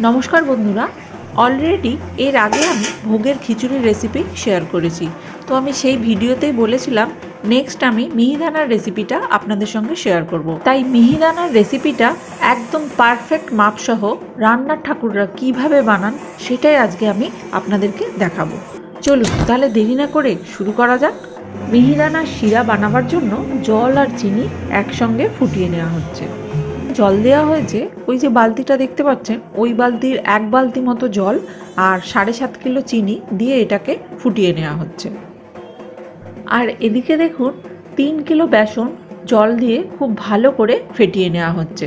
নমস্কার বন্ধুরা, অলরেডি এর আগে আমি ভোগের খিচুড়ির রেসিপি শেয়ার করেছি। তো আমি সেই ভিডিওতেই বলেছিলাম নেক্সট আমি মিহিদানার রেসিপিটা আপনাদের সঙ্গে শেয়ার করব। তাই মিহিদানার রেসিপিটা একদম পারফেক্ট মাপসহ রান্নার ঠাকুররা কিভাবে বানান সেটাই আজকে আমি আপনাদেরকে দেখাবো। চলুন তাহলে দেরি না করে শুরু করা যাক। মিহিদানার শিরা বানাবার জন্য জল আর চিনি একসঙ্গে ফুটিয়ে নেওয়া হচ্ছে। জল দেওয়া হয়েছে, ওই যে বালতিটা দেখতে পাচ্ছেন ওই বালতির এক বালতি মতো জল আর 7.5 কিলো চিনি দিয়ে এটাকে ফুটিয়ে নেওয়া হচ্ছে। আর এদিকে দেখুন 3 কিলো বেসন জল দিয়ে খুব ভালো করে ফেটিয়ে নেওয়া হচ্ছে।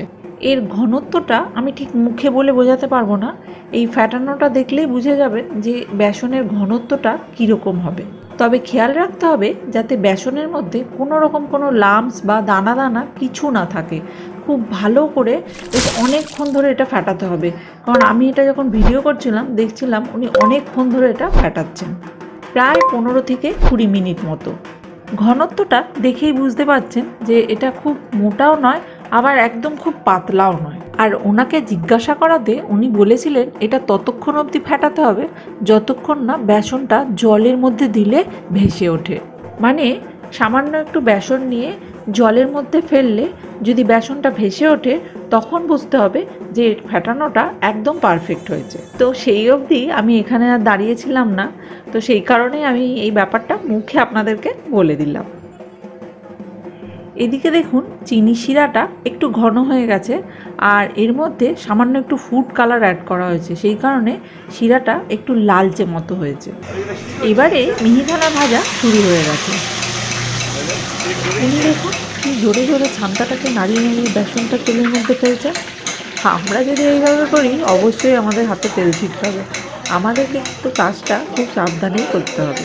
এর ঘনত্বটা আমি ঠিক মুখে বলে বোঝাতে পারবো না, এই ফ্যাটানোটা দেখলেই বুঝে যাবেন যে বেসনের ঘনত্বটা কীরকম হবে। তবে খেয়াল রাখতে হবে যাতে বেসনের মধ্যে কোনো রকম কোনো লাম্পস বা দানা দানা কিছু না থাকে। খুব ভালো করে বেশ অনেকক্ষণ ধরে এটা ফ্যাটাতে হবে, কারণ আমি এটা যখন ভিডিও করছিলাম দেখছিলাম উনি অনেকক্ষণ ধরে এটা ফ্যাটাচ্ছেন, প্রায় 15 থেকে 20 মিনিট মতো। ঘনত্বটা দেখেই বুঝতে পারছেন যে এটা খুব মোটাও নয় আবার একদম খুব পাতলাও নয়। আর ওনাকে জিজ্ঞাসা করাতে উনি বলেছিলেন এটা ততক্ষণ অবধি ফ্যাটাতে হবে যতক্ষণ না বেসনটা জলের মধ্যে দিলে ভেসে ওঠে। মানে সামান্য একটু বেসন নিয়ে জলের মধ্যে ফেললে যদি বেসনটা ভেসে ওঠে তখন বুঝতে হবে যে ফ্যাটানোটা একদম পারফেক্ট হয়েছে। তো সেই অবধি আমি এখানে আর দাঁড়িয়েছিলাম না, তো সেই কারণে আমি এই ব্যাপারটা মুখে আপনাদেরকে বলে দিলাম। এদিকে দেখুন চিনি শিরাটা একটু ঘন হয়ে গেছে আর এর মধ্যে সামান্য একটু ফুড কালার অ্যাড করা হয়েছে, সেই কারণে শিরাটা একটু লালচে মতো হয়েছে। এবারে মিহিদানা ভাজা শুরু হয়ে গেছে। উনি দেখুন কি জোরে জোরে ছান্তাটাকে নাড়িয়ে নাড়িয়ে বেসনটা তেলের মধ্যে ফেলছে। আমরা যদি এইভাবে করি অবশ্যই আমাদের হাতে তেল ছিটতে হবে। আমাদেরকে কিন্তু কাজটা খুব সাবধানেই করতে হবে।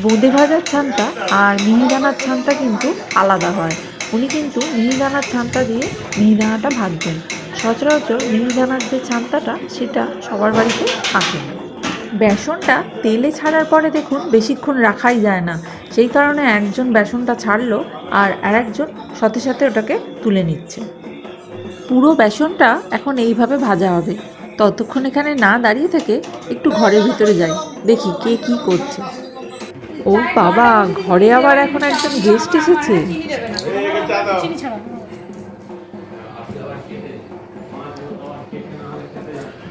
বোঁদে ভাজার ছান্তা আর মিহিদানার ছান্তা কিন্তু আলাদা হয়। উনি কিন্তু মিহিদানার ছান্তা দিয়ে মিহিদানাটা ভাজবেন। সচরাচর মিহিদানার যে ছান্তাটা সেটা সবার বাড়িতে থাকে না। বেসনটা তেলে ছাড়ার পরে দেখুন বেশিক্ষণ রাখাই যায় না, সেই কারণে একজন বেসনটা ছাড়লো আর আরেকজন সাথে সাথে ওটাকে তুলে নিচ্ছে। পুরো বেসনটা এখন এইভাবে ভাজা হবে। ততক্ষণ এখানে না দাঁড়িয়ে থেকে একটু ঘরের ভিতরে যাই, দেখি কে কি করছে। ও বাবা, ঘরে আবার এখন একজন গেস্ট এসেছে।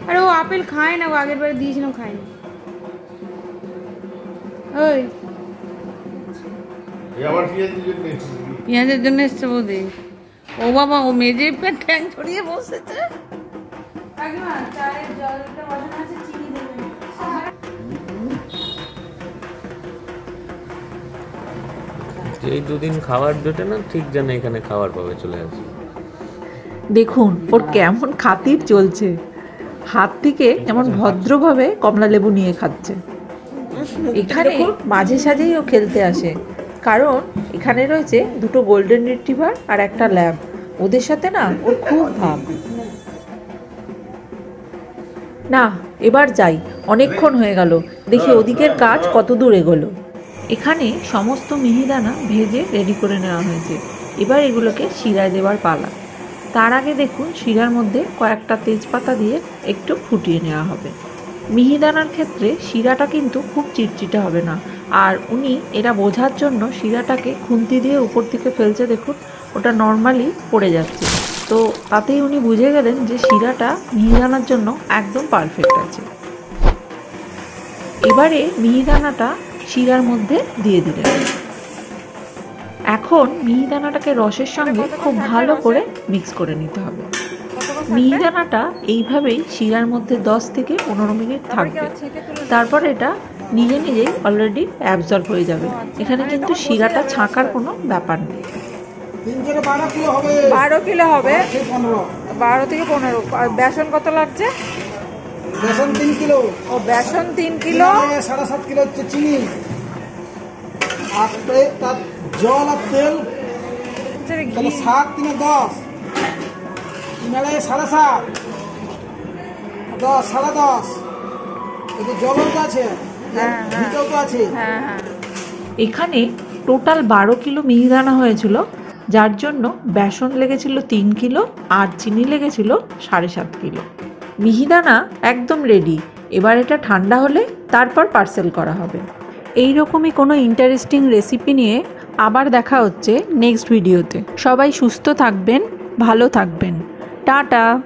আরে ও আপেল খায় না, ও আগের বারে দিয়েছিলাম খায়নি। ওই পেঁয়াজের জন্য এসছে বৌদি। ও বাবা, ও মেজে ঠ্যাং ছড়িয়ে বসেছে। এই দুদিন খাবার জোটে না, ঠিক যেন এখানে খাবার পাবে চলে আসে। দেখুন ওর কেমন খাতির চলছে, হাত থেকে এমন ভদ্রভাবে কমলা লেবু নিয়ে খাচ্ছে। এখানে মাঝে সাঝেই ও খেলতে আসে, কারণ এখানে রয়েছে দুটো গোল্ডেন রিট্রিভার আর একটা ল্যাব। ওদের সাথে না ওর খুব ভাব। না এবার যাই, অনেকক্ষণ হয়ে গেল, দেখি ওদিকের কাজ কত দূর এগোলো। এখানে সমস্ত মিহিদানা ভেজে রেডি করে নেওয়া হয়েছে, এবার এগুলোকে শিরায় দেওয়ার পালা। তার আগে দেখুন শিরার মধ্যে কয়েকটা তেজপাতা দিয়ে একটু ফুটিয়ে নেওয়া হবে। মিহিদানার ক্ষেত্রে শিরাটা কিন্তু খুব চিটচিটে হবে না, আর উনি এটা বোঝার জন্য শিরাটাকে খুন্তি দিয়ে উপর থেকে ফেলছে। দেখুন ওটা নর্মালি পড়ে যাচ্ছে, তো তাতেই উনি বুঝে গেলেন যে শিরাটা মিহিদানার জন্য একদম পারফেক্ট আছে। এবারে মিহিদানাটা শিরার মধ্যে দিয়ে দিলেন। এখন মিহিদানাটাকে রসের সঙ্গে খুব ভালো করে মিক্স করে নিতে হবে। মিহিদানাটা এইভাবেই শিরার মধ্যে 10 থেকে 15 মিনিট থাকবে, তারপর এটা নিজে নিজেই অলরেডি অ্যাবজর্ব হয়ে যাবে। এখানে কিন্তু শিরাটা ছাঁকার কোনো ব্যাপার নেই। 12 কিলো হবে, 12 থেকে 15। আর বেসন কত লাগছে? বেসন 3 কিলো। ও বেসন 3 কিলো, 7.5 কিলো হচ্ছে চিনি, আর তার জল আর তেল 7 3 10, মেলে 7.5 10 10.5। এটা জলও তো আছে, ভিটাও তো আছে। এখানে টোটাল 12 কিলো মিহিদানা হয়েছিল, যার জন্য বেসন লেগেছিল 3 কিলো আর চিনি লেগেছিল 7.5 কিলো। মিহিদানা একদম রেডি। এবার এটা ঠান্ডা হলে তারপর পার্সেল করা হবে। এই রকমই কোনো ইন্টারেস্টিং রেসিপি নিয়ে আবার দেখা হচ্ছে নেক্সট ভিডিওতে। সবাই সুস্থ থাকবেন, ভালো থাকবেন। টাটা।